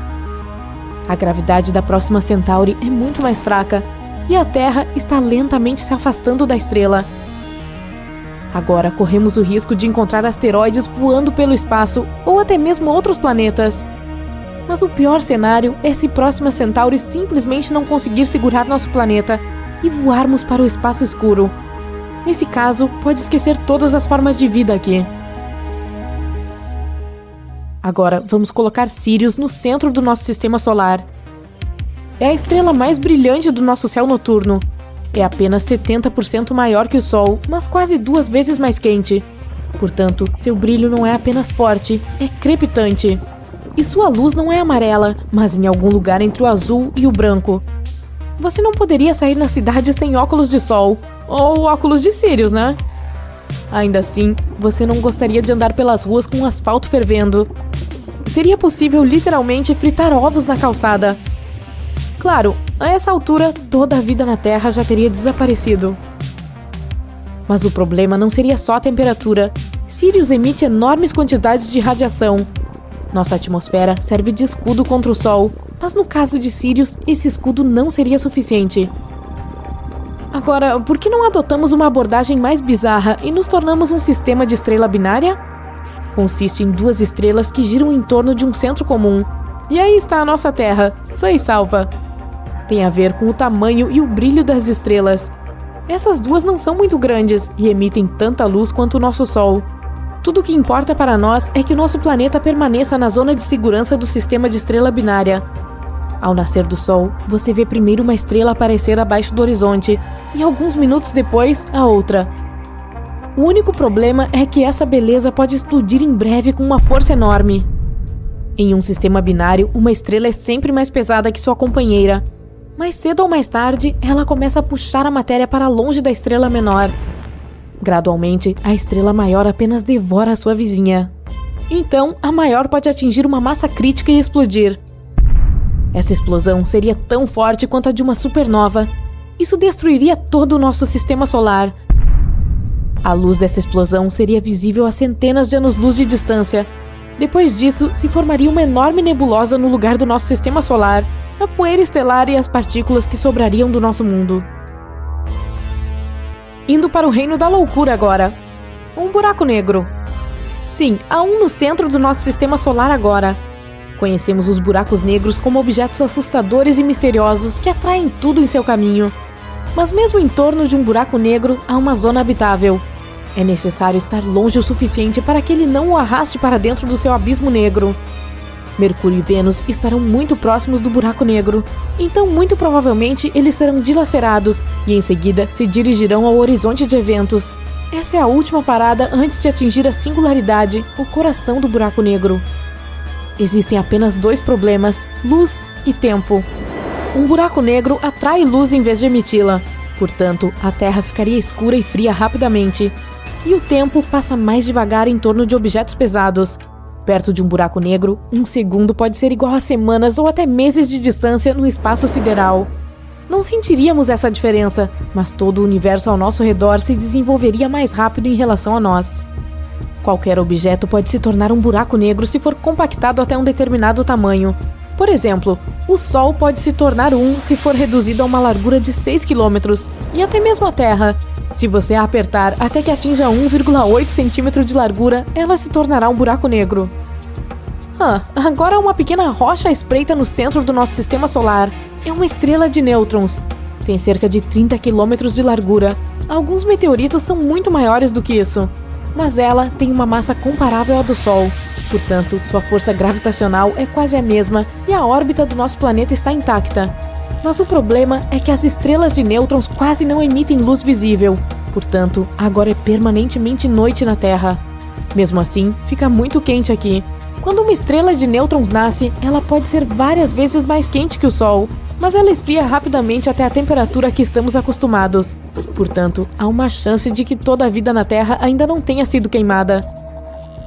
A gravidade da Próxima Centauri é muito mais fraca, e a Terra está lentamente se afastando da estrela. Agora corremos o risco de encontrar asteroides voando pelo espaço ou até mesmo outros planetas. Mas o pior cenário é se Próxima Centauri simplesmente não conseguir segurar nosso planeta e voarmos para o espaço escuro. Nesse caso, pode esquecer todas as formas de vida aqui. Agora, vamos colocar Sirius no centro do nosso sistema solar. É a estrela mais brilhante do nosso céu noturno. É apenas 70% maior que o Sol, mas quase 2 vezes mais quente. Portanto, seu brilho não é apenas forte, é crepitante. E sua luz não é amarela, mas em algum lugar entre o azul e o branco. Você não poderia sair na cidade sem óculos de sol, ou óculos de Sirius, né? Ainda assim, você não gostaria de andar pelas ruas com o asfalto fervendo. Seria possível literalmente fritar ovos na calçada. Claro, a essa altura, toda a vida na Terra já teria desaparecido. Mas o problema não seria só a temperatura. Sirius emite enormes quantidades de radiação. Nossa atmosfera serve de escudo contra o Sol, mas no caso de Sirius, esse escudo não seria suficiente. Agora, por que não adotamos uma abordagem mais bizarra e nos tornamos um sistema de estrela binária? Consiste em 2 estrelas que giram em torno de um centro comum. E aí está a nossa Terra, sã e salva. Tem a ver com o tamanho e o brilho das estrelas. Essas 2 não são muito grandes e emitem tanta luz quanto o nosso Sol. Tudo o que importa para nós é que o nosso planeta permaneça na zona de segurança do sistema de estrela binária. Ao nascer do Sol, você vê primeiro uma estrela aparecer abaixo do horizonte e alguns minutos depois, a outra. O único problema é que essa beleza pode explodir em breve com uma força enorme. Em um sistema binário, uma estrela é sempre mais pesada que sua companheira. Mais cedo ou mais tarde, ela começa a puxar a matéria para longe da estrela menor. Gradualmente, a estrela maior apenas devora a sua vizinha. Então, a maior pode atingir uma massa crítica e explodir. Essa explosão seria tão forte quanto a de uma supernova. Isso destruiria todo o nosso sistema solar. A luz dessa explosão seria visível a centenas de anos-luz de distância. Depois disso, se formaria uma enorme nebulosa no lugar do nosso sistema solar, a poeira estelar e as partículas que sobrariam do nosso mundo. Indo para o reino da loucura agora. Um buraco negro. Sim, há um no centro do nosso sistema solar agora. Conhecemos os buracos negros como objetos assustadores e misteriosos que atraem tudo em seu caminho. Mas mesmo em torno de um buraco negro, há uma zona habitável. É necessário estar longe o suficiente para que ele não o arraste para dentro do seu abismo negro. Mercúrio e Vênus estarão muito próximos do buraco negro, então muito provavelmente eles serão dilacerados e em seguida se dirigirão ao horizonte de eventos. Essa é a última parada antes de atingir a singularidade, o coração do buraco negro. Existem apenas 2 problemas: luz e tempo. Um buraco negro atrai luz em vez de emiti-la, portanto, a Terra ficaria escura e fria rapidamente. E o tempo passa mais devagar em torno de objetos pesados. Perto de um buraco negro, 1 segundo pode ser igual a semanas ou até meses de distância no espaço sideral. Não sentiríamos essa diferença, mas todo o universo ao nosso redor se desenvolveria mais rápido em relação a nós. Qualquer objeto pode se tornar um buraco negro se for compactado até um determinado tamanho. Por exemplo, o Sol pode se tornar se for reduzido a uma largura de 6 km, e até mesmo a Terra. Se você a apertar até que atinja 1,8 cm de largura, ela se tornará um buraco negro. Agora uma pequena rocha espreita no centro do nosso sistema solar. É uma estrela de nêutrons. Tem cerca de 30 km de largura. Alguns meteoritos são muito maiores do que isso. Mas ela tem uma massa comparável à do Sol. Portanto, sua força gravitacional é quase a mesma e a órbita do nosso planeta está intacta. Mas o problema é que as estrelas de nêutrons quase não emitem luz visível. Portanto, agora é permanentemente noite na Terra. Mesmo assim, fica muito quente aqui. Quando uma estrela de nêutrons nasce, ela pode ser várias vezes mais quente que o Sol, mas ela esfria rapidamente até a temperatura a que estamos acostumados. Portanto, há uma chance de que toda a vida na Terra ainda não tenha sido queimada.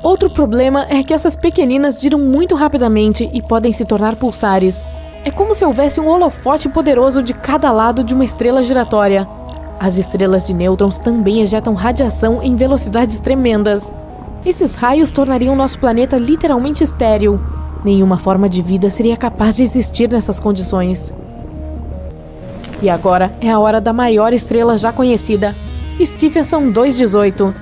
Outro problema é que essas pequeninas giram muito rapidamente e podem se tornar pulsares. É como se houvesse um holofote poderoso de cada lado de uma estrela giratória. As estrelas de nêutrons também ejetam radiação em velocidades tremendas. Esses raios tornariam nosso planeta literalmente estéril. Nenhuma forma de vida seria capaz de existir nessas condições. E agora é a hora da maior estrela já conhecida, Stephenson 218.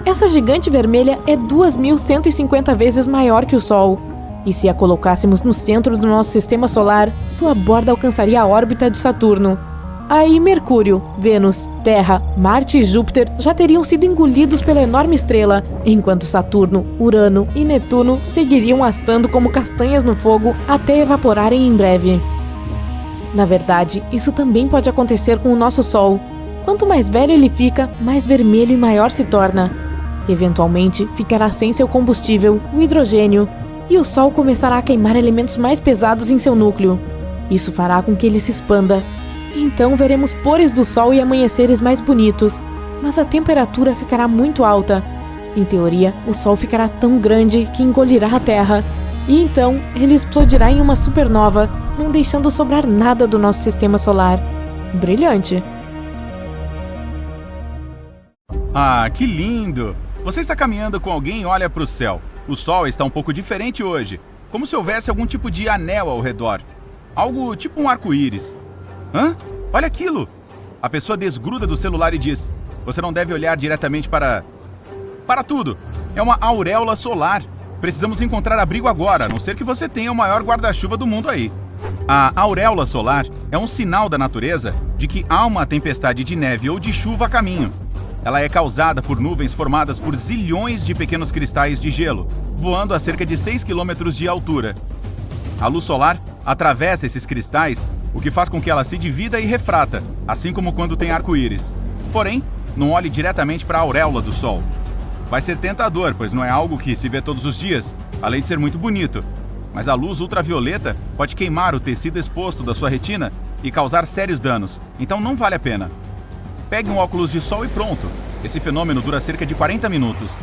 Essa gigante vermelha é 2.150 vezes maior que o Sol. E se a colocássemos no centro do nosso sistema solar, sua borda alcançaria a órbita de Saturno. Aí Mercúrio, Vênus, Terra, Marte e Júpiter já teriam sido engolidos pela enorme estrela, enquanto Saturno, Urano e Netuno seguiriam assando como castanhas no fogo até evaporarem em breve. Na verdade, isso também pode acontecer com o nosso Sol. Quanto mais velho ele fica, mais vermelho e maior se torna. Eventualmente, ficará sem seu combustível, o hidrogênio, e o Sol começará a queimar elementos mais pesados em seu núcleo. Isso fará com que ele se expanda. Então veremos pores do Sol e amanheceres mais bonitos, mas a temperatura ficará muito alta. Em teoria, o Sol ficará tão grande que engolirá a Terra, e então ele explodirá em uma supernova, não deixando sobrar nada do nosso sistema solar. Brilhante! Ah, que lindo! Você está caminhando com alguém e olha para o céu. O Sol está um pouco diferente hoje, como se houvesse algum tipo de anel ao redor. Algo tipo um arco-íris. Hã? Olha aquilo! A pessoa desgruda do celular e diz: você não deve olhar diretamente para tudo. É uma auréola solar. Precisamos encontrar abrigo agora, a não ser que você tenha o maior guarda-chuva do mundo aí. A auréola solar é um sinal da natureza de que há uma tempestade de neve ou de chuva a caminho. Ela é causada por nuvens formadas por zilhões de pequenos cristais de gelo, voando a cerca de 6 km de altura. A luz solar atravessa esses cristais, o que faz com que ela se divida e refrata, assim como quando tem arco-íris. Porém, não olhe diretamente para a auréola do Sol. Vai ser tentador, pois não é algo que se vê todos os dias, além de ser muito bonito. Mas a luz ultravioleta pode queimar o tecido exposto da sua retina e causar sérios danos, então não vale a pena. Pegue um óculos de sol e pronto. Esse fenômeno dura cerca de 40 minutos.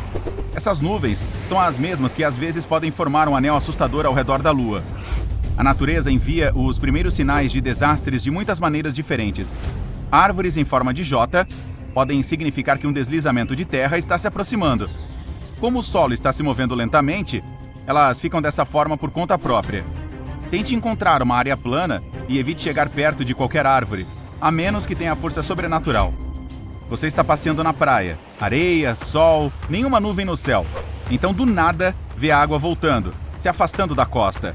Essas nuvens são as mesmas que às vezes podem formar um anel assustador ao redor da Lua. A natureza envia os primeiros sinais de desastres de muitas maneiras diferentes. Árvores em forma de J podem significar que um deslizamento de terra está se aproximando. Como o solo está se movendo lentamente, elas ficam dessa forma por conta própria. Tente encontrar uma área plana e evite chegar perto de qualquer árvore, a menos que tenha força sobrenatural. Você está passeando na praia, areia, sol, nenhuma nuvem no céu. Então, do nada, vê a água voltando, se afastando da costa.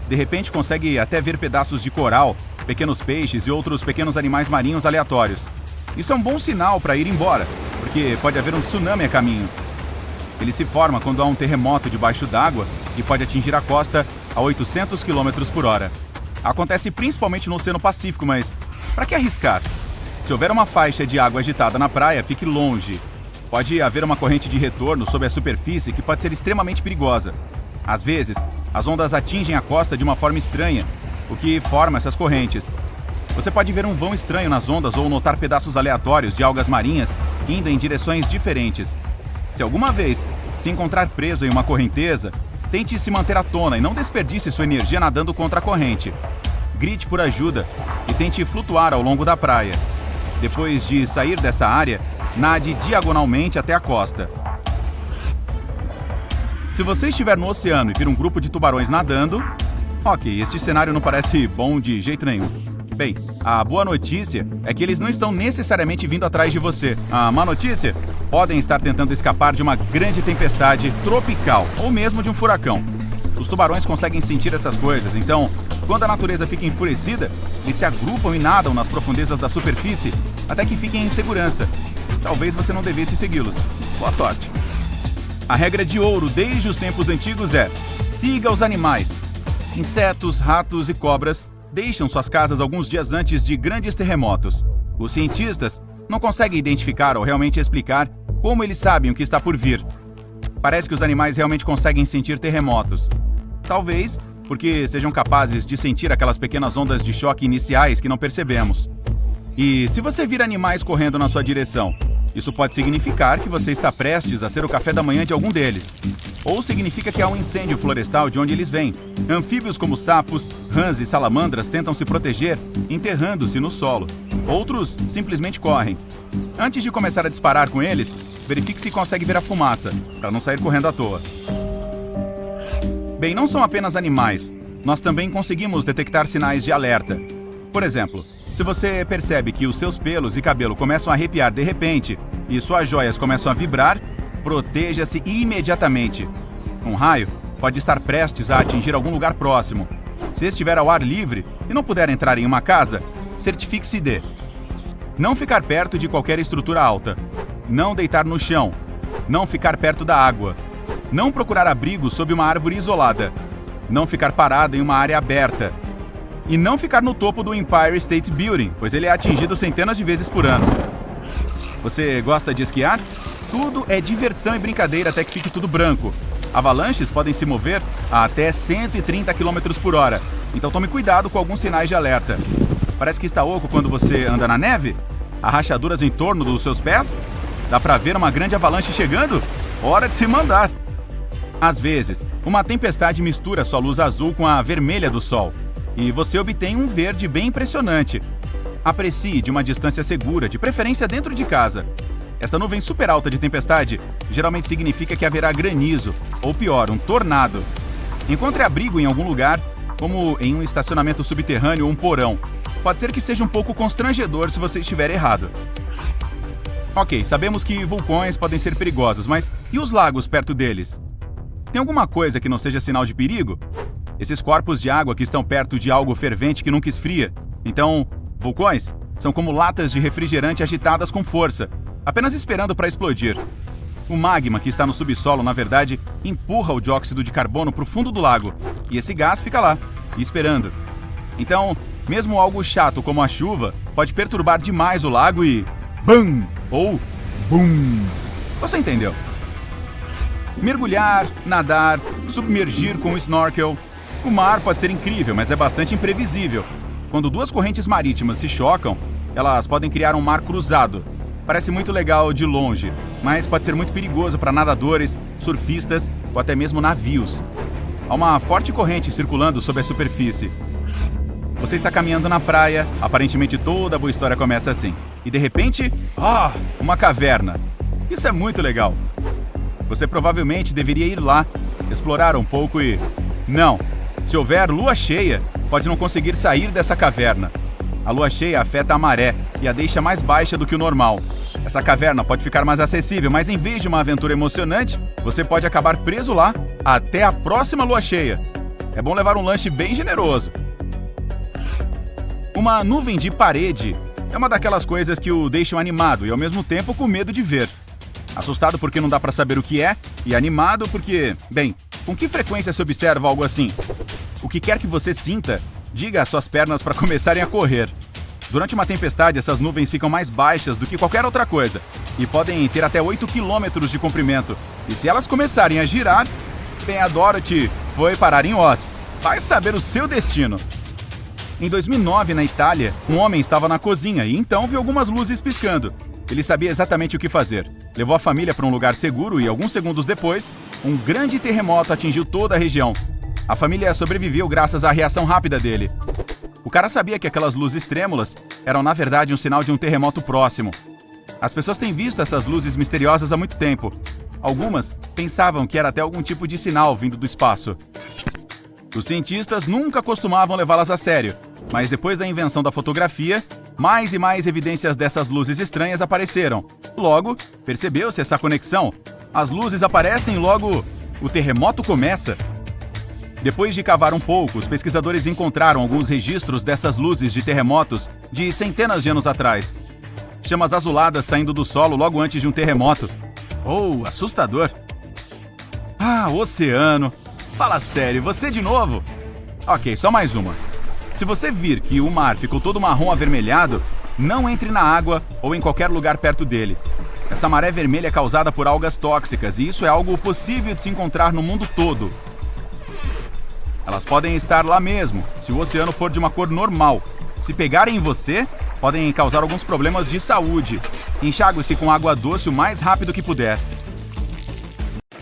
De repente, consegue até ver pedaços de coral, pequenos peixes e outros pequenos animais marinhos aleatórios. Isso é um bom sinal para ir embora, porque pode haver um tsunami a caminho. Ele se forma quando há um terremoto debaixo d'água e pode atingir a costa a 800 km por hora. Acontece principalmente no Oceano Pacífico, mas para que arriscar? Se houver uma faixa de água agitada na praia, fique longe. Pode haver uma corrente de retorno sob a superfície que pode ser extremamente perigosa. Às vezes, as ondas atingem a costa de uma forma estranha, o que forma essas correntes. Você pode ver um vão estranho nas ondas ou notar pedaços aleatórios de algas marinhas indo em direções diferentes. Se alguma vez se encontrar preso em uma correnteza, tente se manter à tona e não desperdice sua energia nadando contra a corrente. Grite por ajuda e tente flutuar ao longo da praia. Depois de sair dessa área, nade diagonalmente até a costa. Se você estiver no oceano e vir um grupo de tubarões nadando... Ok, este cenário não parece bom de jeito nenhum. Bem, a boa notícia é que eles não estão necessariamente vindo atrás de você. A má notícia? Podem estar tentando escapar de uma grande tempestade tropical ou mesmo de um furacão. Os tubarões conseguem sentir essas coisas, então, quando a natureza fica enfurecida, eles se agrupam e nadam nas profundezas da superfície até que fiquem em segurança. Talvez você não devesse segui-los. Boa sorte. A regra de ouro desde os tempos antigos é: siga os animais. Insetos, ratos e cobras deixam suas casas alguns dias antes de grandes terremotos. Os cientistas não conseguem identificar ou realmente explicar como eles sabem o que está por vir. Parece que os animais realmente conseguem sentir terremotos. Talvez porque sejam capazes de sentir aquelas pequenas ondas de choque iniciais que não percebemos. E se você vir animais correndo na sua direção, isso pode significar que você está prestes a ser o café da manhã de algum deles. Ou significa que há um incêndio florestal de onde eles vêm. Anfíbios como sapos, rãs e salamandras tentam se proteger, enterrando-se no solo. Outros simplesmente correm. Antes de começar a disparar com eles, verifique se consegue ver a fumaça, para não sair correndo à toa. Bem, não são apenas animais. Nós também conseguimos detectar sinais de alerta. Por exemplo, se você percebe que os seus pelos e cabelo começam a arrepiar de repente e suas joias começam a vibrar, proteja-se imediatamente. Um raio pode estar prestes a atingir algum lugar próximo. Se estiver ao ar livre e não puder entrar em uma casa, certifique-se de: não ficar perto de qualquer estrutura alta, não deitar no chão, não ficar perto da água, não procurar abrigo sob uma árvore isolada, não ficar parado em uma área aberta, e não ficar no topo do Empire State Building, pois ele é atingido centenas de vezes por ano. Você gosta de esquiar? Tudo é diversão e brincadeira até que fique tudo branco. Avalanches podem se mover a até 130 km por hora, então tome cuidado com alguns sinais de alerta. Parece que está oco quando você anda na neve? Há rachaduras em torno dos seus pés? Dá pra ver uma grande avalanche chegando? Hora de se mandar! Às vezes, uma tempestade mistura sua luz azul com a vermelha do sol, e você obtém um verde bem impressionante. Aprecie de uma distância segura, de preferência dentro de casa. Essa nuvem super alta de tempestade geralmente significa que haverá granizo, ou pior, um tornado. Encontre abrigo em algum lugar, como em um estacionamento subterrâneo ou um porão. Pode ser que seja um pouco constrangedor se você estiver errado. Ok, sabemos que vulcões podem ser perigosos, mas e os lagos perto deles? Tem alguma coisa que não seja sinal de perigo? Esses corpos de água que estão perto de algo fervente que nunca esfria. Então, vulcões são como latas de refrigerante agitadas com força, apenas esperando para explodir. O magma que está no subsolo, na verdade, empurra o dióxido de carbono para o fundo do lago, e esse gás fica lá, esperando. Então, mesmo algo chato como a chuva pode perturbar demais o lago e... BAM! Ou BUM! Você entendeu? Mergulhar, nadar, submergir com o snorkel. O mar pode ser incrível, mas é bastante imprevisível. Quando duas correntes marítimas se chocam, elas podem criar um mar cruzado. Parece muito legal de longe, mas pode ser muito perigoso para nadadores, surfistas ou até mesmo navios. Há uma forte corrente circulando sobre a superfície. Você está caminhando na praia, aparentemente toda a boa história começa assim. E de repente, uma caverna. Isso é muito legal. Você provavelmente deveria ir lá, explorar um pouco e... Não, se houver lua cheia, pode não conseguir sair dessa caverna. A lua cheia afeta a maré e a deixa mais baixa do que o normal. Essa caverna pode ficar mais acessível, mas em vez de uma aventura emocionante, você pode acabar preso lá até a próxima lua cheia. É bom levar um lanche bem generoso. Uma nuvem de parede é uma daquelas coisas que o deixam animado e ao mesmo tempo com medo de ver. Assustado porque não dá pra saber o que é, e animado porque, bem, com que frequência se observa algo assim? O que quer que você sinta, diga às suas pernas para começarem a correr. Durante uma tempestade, essas nuvens ficam mais baixas do que qualquer outra coisa e podem ter até 8 km de comprimento. E se elas começarem a girar, bem, a Dorothy foi parar em Oz. Vai saber o seu destino. Em 2009, na Itália, um homem estava na cozinha e então viu algumas luzes piscando. Ele sabia exatamente o que fazer. Levou a família para um lugar seguro e, alguns segundos depois, um grande terremoto atingiu toda a região. A família sobreviveu graças à reação rápida dele. O cara sabia que aquelas luzes trêmulas eram, na verdade, um sinal de um terremoto próximo. As pessoas têm visto essas luzes misteriosas há muito tempo. Algumas pensavam que era até algum tipo de sinal vindo do espaço. Os cientistas nunca costumavam levá-las a sério, mas depois da invenção da fotografia, mais e mais evidências dessas luzes estranhas apareceram. Logo, percebeu-se essa conexão. As luzes aparecem e logo o terremoto começa. Depois de cavar um pouco, os pesquisadores encontraram alguns registros dessas luzes de terremotos de centenas de anos atrás. Chamas azuladas saindo do solo logo antes de um terremoto. Oh, assustador! Ah, oceano! Fala sério, você de novo? Ok, só mais uma. Se você vir que o mar ficou todo marrom avermelhado, não entre na água ou em qualquer lugar perto dele. Essa maré vermelha é causada por algas tóxicas e isso é algo possível de se encontrar no mundo todo. Elas podem estar lá mesmo, se o oceano for de uma cor normal. Se pegarem em você, podem causar alguns problemas de saúde. Enxague-se com água doce o mais rápido que puder.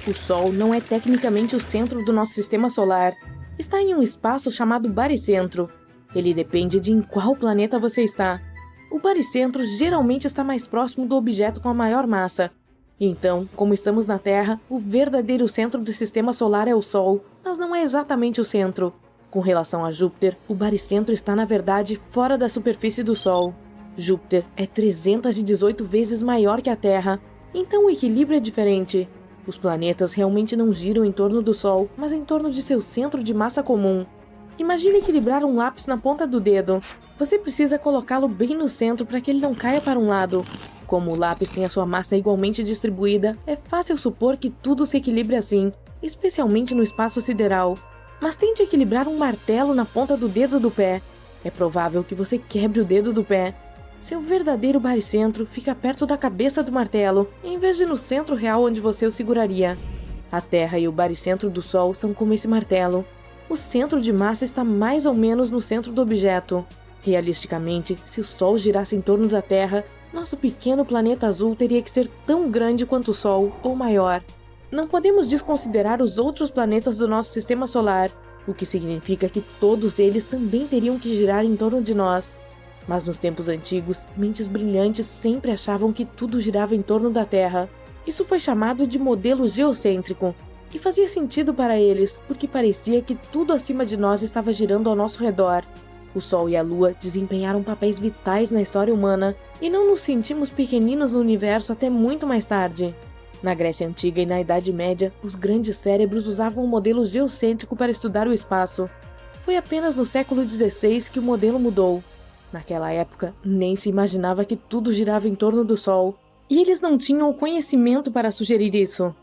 O Sol não é tecnicamente o centro do nosso sistema solar. Está em um espaço chamado baricentro. Ele depende de em qual planeta você está. O baricentro geralmente está mais próximo do objeto com a maior massa. Então, como estamos na Terra, o verdadeiro centro do sistema solar é o Sol, mas não é exatamente o centro. Com relação a Júpiter, o baricentro está na verdade fora da superfície do Sol. Júpiter é 318 vezes maior que a Terra, então o equilíbrio é diferente. Os planetas realmente não giram em torno do Sol, mas em torno de seu centro de massa comum. Imagine equilibrar um lápis na ponta do dedo. Você precisa colocá-lo bem no centro para que ele não caia para um lado. Como o lápis tem a sua massa igualmente distribuída, é fácil supor que tudo se equilibre assim, especialmente no espaço sideral. Mas tente equilibrar um martelo na ponta do dedo do pé. É provável que você quebre o dedo do pé. Seu verdadeiro baricentro fica perto da cabeça do martelo, em vez de no centro real onde você o seguraria. A Terra e o baricentro do Sol são como esse martelo. O centro de massa está mais ou menos no centro do objeto. Realisticamente, se o Sol girasse em torno da Terra, nosso pequeno planeta azul teria que ser tão grande quanto o Sol, ou maior. Não podemos desconsiderar os outros planetas do nosso sistema solar, o que significa que todos eles também teriam que girar em torno de nós. Mas nos tempos antigos, mentes brilhantes sempre achavam que tudo girava em torno da Terra. Isso foi chamado de modelo geocêntrico, e fazia sentido para eles, porque parecia que tudo acima de nós estava girando ao nosso redor. O Sol e a Lua desempenharam papéis vitais na história humana, e não nos sentimos pequeninos no universo até muito mais tarde. Na Grécia Antiga e na Idade Média, os grandes cérebros usavam um modelo geocêntrico para estudar o espaço. Foi apenas no século XVI que o modelo mudou. Naquela época, nem se imaginava que tudo girava em torno do Sol, e eles não tinham o conhecimento para sugerir isso.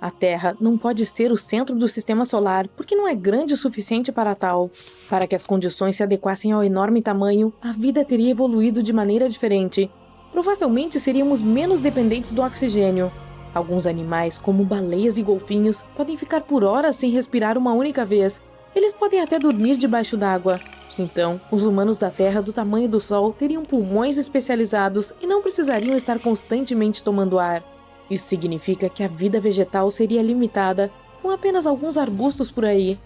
A Terra não pode ser o centro do sistema solar porque não é grande o suficiente para tal. Para que as condições se adequassem ao enorme tamanho, a vida teria evoluído de maneira diferente. Provavelmente seríamos menos dependentes do oxigênio. Alguns animais, como baleias e golfinhos, podem ficar por horas sem respirar uma única vez. Eles podem até dormir debaixo d'água. Então, os humanos da Terra do tamanho do Sol teriam pulmões especializados e não precisariam estar constantemente tomando ar. Isso significa que a vida vegetal seria limitada, com apenas alguns arbustos por aí.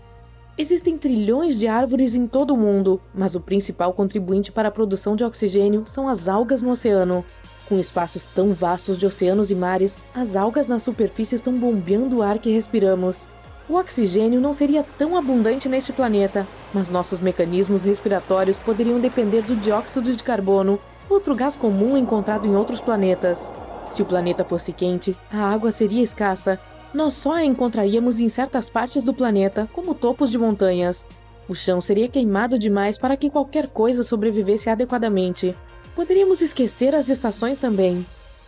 Existem trilhões de árvores em todo o mundo, mas o principal contribuinte para a produção de oxigênio são as algas no oceano. Com espaços tão vastos de oceanos e mares, as algas na superfície estão bombeando o ar que respiramos. O oxigênio não seria tão abundante neste planeta, mas nossos mecanismos respiratórios poderiam depender do dióxido de carbono, outro gás comum encontrado em outros planetas. Se o planeta fosse quente, a água seria escassa. Nós só a encontraríamos em certas partes do planeta, como topos de montanhas. O chão seria queimado demais para que qualquer coisa sobrevivesse adequadamente. Poderíamos esquecer as estações também.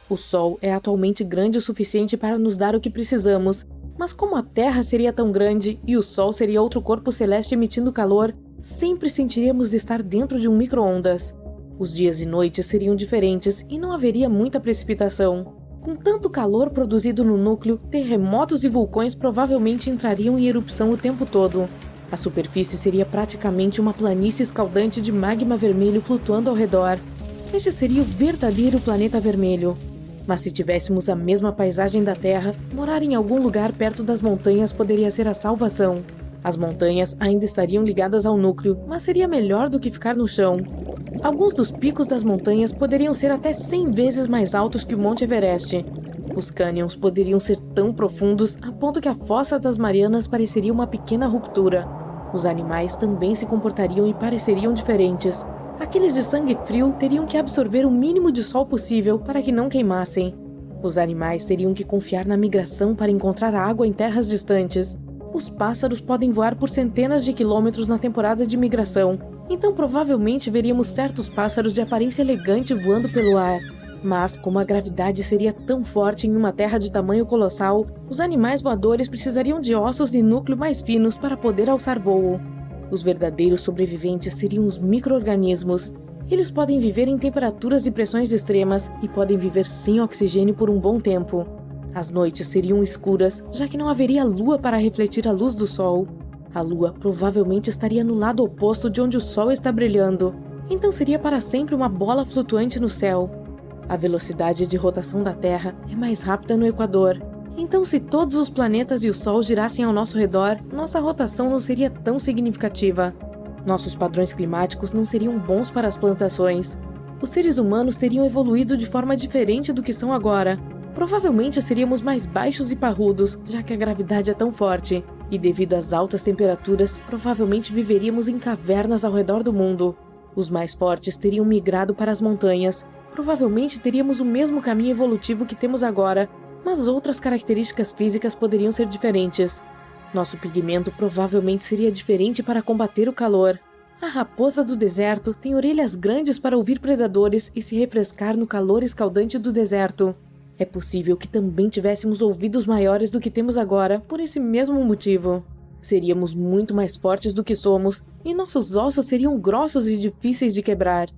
O Sol é atualmente grande o suficiente para nos dar o que precisamos, mas como a Terra seria tão grande e o Sol seria outro corpo celeste emitindo calor, sempre sentiríamos estar dentro de um micro-ondas. Os dias e noites seriam diferentes e não haveria muita precipitação. Com tanto calor produzido no núcleo, terremotos e vulcões provavelmente entrariam em erupção o tempo todo. A superfície seria praticamente uma planície escaldante de magma vermelho flutuando ao redor. Este seria o verdadeiro planeta vermelho. Mas se tivéssemos a mesma paisagem da Terra, morar em algum lugar perto das montanhas poderia ser a salvação. As montanhas ainda estariam ligadas ao núcleo, mas seria melhor do que ficar no chão. Alguns dos picos das montanhas poderiam ser até 100 vezes mais altos que o Monte Everest. Os cânions poderiam ser tão profundos a ponto que a fossa das Marianas pareceria uma pequena ruptura. Os animais também se comportariam e pareceriam diferentes. Aqueles de sangue frio teriam que absorver o mínimo de sol possível para que não queimassem. Os animais teriam que confiar na migração para encontrar água em terras distantes. Os pássaros podem voar por centenas de quilômetros na temporada de migração, então provavelmente veríamos certos pássaros de aparência elegante voando pelo ar. Mas, como a gravidade seria tão forte em uma terra de tamanho colossal, os animais voadores precisariam de ossos e núcleo mais finos para poder alçar voo. Os verdadeiros sobreviventes seriam os micro-organismos. Eles podem viver em temperaturas e pressões extremas e podem viver sem oxigênio por um bom tempo. As noites seriam escuras, já que não haveria lua para refletir a luz do sol. A lua provavelmente estaria no lado oposto de onde o sol está brilhando, então seria para sempre uma bola flutuante no céu. A velocidade de rotação da Terra é mais rápida no Equador, então se todos os planetas e o Sol girassem ao nosso redor, nossa rotação não seria tão significativa. Nossos padrões climáticos não seriam bons para as plantações. Os seres humanos teriam evoluído de forma diferente do que são agora. Provavelmente seríamos mais baixos e parrudos, já que a gravidade é tão forte. E devido às altas temperaturas, provavelmente viveríamos em cavernas ao redor do mundo. Os mais fortes teriam migrado para as montanhas. Provavelmente teríamos o mesmo caminho evolutivo que temos agora, mas outras características físicas poderiam ser diferentes. Nosso pigmento provavelmente seria diferente para combater o calor. A raposa do deserto tem orelhas grandes para ouvir predadores e se refrescar no calor escaldante do deserto. É possível que também tivéssemos ouvidos maiores do que temos agora por esse mesmo motivo. Seríamos muito mais fortes do que somos e nossos ossos seriam grossos e difíceis de quebrar.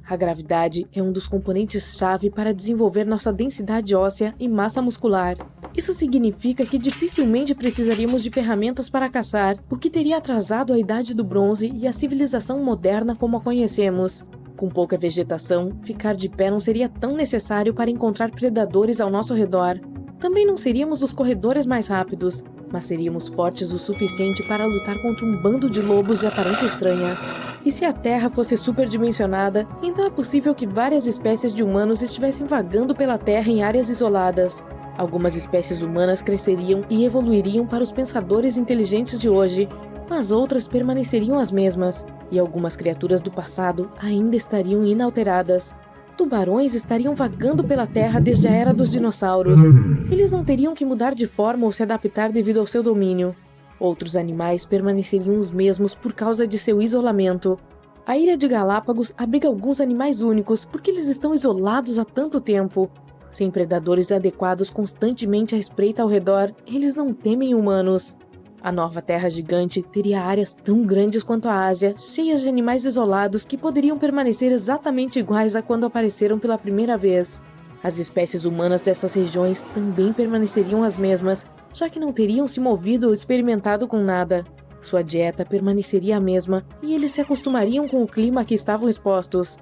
A gravidade é um dos componentes-chave para desenvolver nossa densidade óssea e massa muscular. Isso significa que dificilmente precisaríamos de ferramentas para caçar, o que teria atrasado a Idade do Bronze e a civilização moderna como a conhecemos. Com pouca vegetação, ficar de pé não seria tão necessário para encontrar predadores ao nosso redor. Também não seríamos os corredores mais rápidos, mas seríamos fortes o suficiente para lutar contra um bando de lobos de aparência estranha. E se a Terra fosse superdimensionada, então é possível que várias espécies de humanos estivessem vagando pela Terra em áreas isoladas. Algumas espécies humanas cresceriam e evoluiriam para os pensadores inteligentes de hoje, mas outras permaneceriam as mesmas, e algumas criaturas do passado ainda estariam inalteradas. Tubarões estariam vagando pela Terra desde a era dos dinossauros. Eles não teriam que mudar de forma ou se adaptar devido ao seu domínio. Outros animais permaneceriam os mesmos por causa de seu isolamento. A ilha de Galápagos abriga alguns animais únicos porque eles estão isolados há tanto tempo. Sem predadores adequados constantemente à espreita ao redor, eles não temem humanos. A nova Terra gigante teria áreas tão grandes quanto a Ásia, cheias de animais isolados que poderiam permanecer exatamente iguais a quando apareceram pela primeira vez. As espécies humanas dessas regiões também permaneceriam as mesmas, já que não teriam se movido ou experimentado com nada. Sua dieta permaneceria a mesma e eles se acostumariam com o clima a que estavam expostos.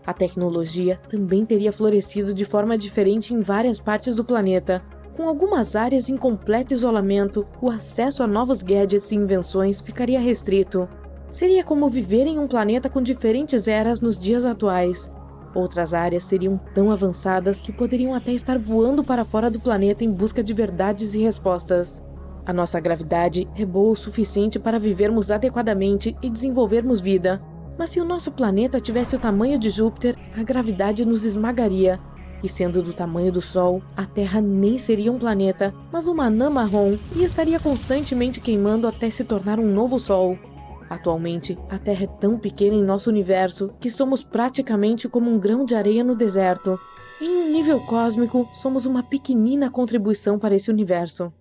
A tecnologia também teria florescido de forma diferente em várias partes do planeta. Com algumas áreas em completo isolamento, o acesso a novos gadgets e invenções ficaria restrito. Seria como viver em um planeta com diferentes eras nos dias atuais. Outras áreas seriam tão avançadas que poderiam até estar voando para fora do planeta em busca de verdades e respostas. A nossa gravidade é boa o suficiente para vivermos adequadamente e desenvolvermos vida. Mas se o nosso planeta tivesse o tamanho de Júpiter, a gravidade nos esmagaria. E sendo do tamanho do Sol, a Terra nem seria um planeta, mas uma anã marrom e estaria constantemente queimando até se tornar um novo Sol. Atualmente, a Terra é tão pequena em nosso universo que somos praticamente como um grão de areia no deserto. Em um nível cósmico, somos uma pequenina contribuição para esse universo.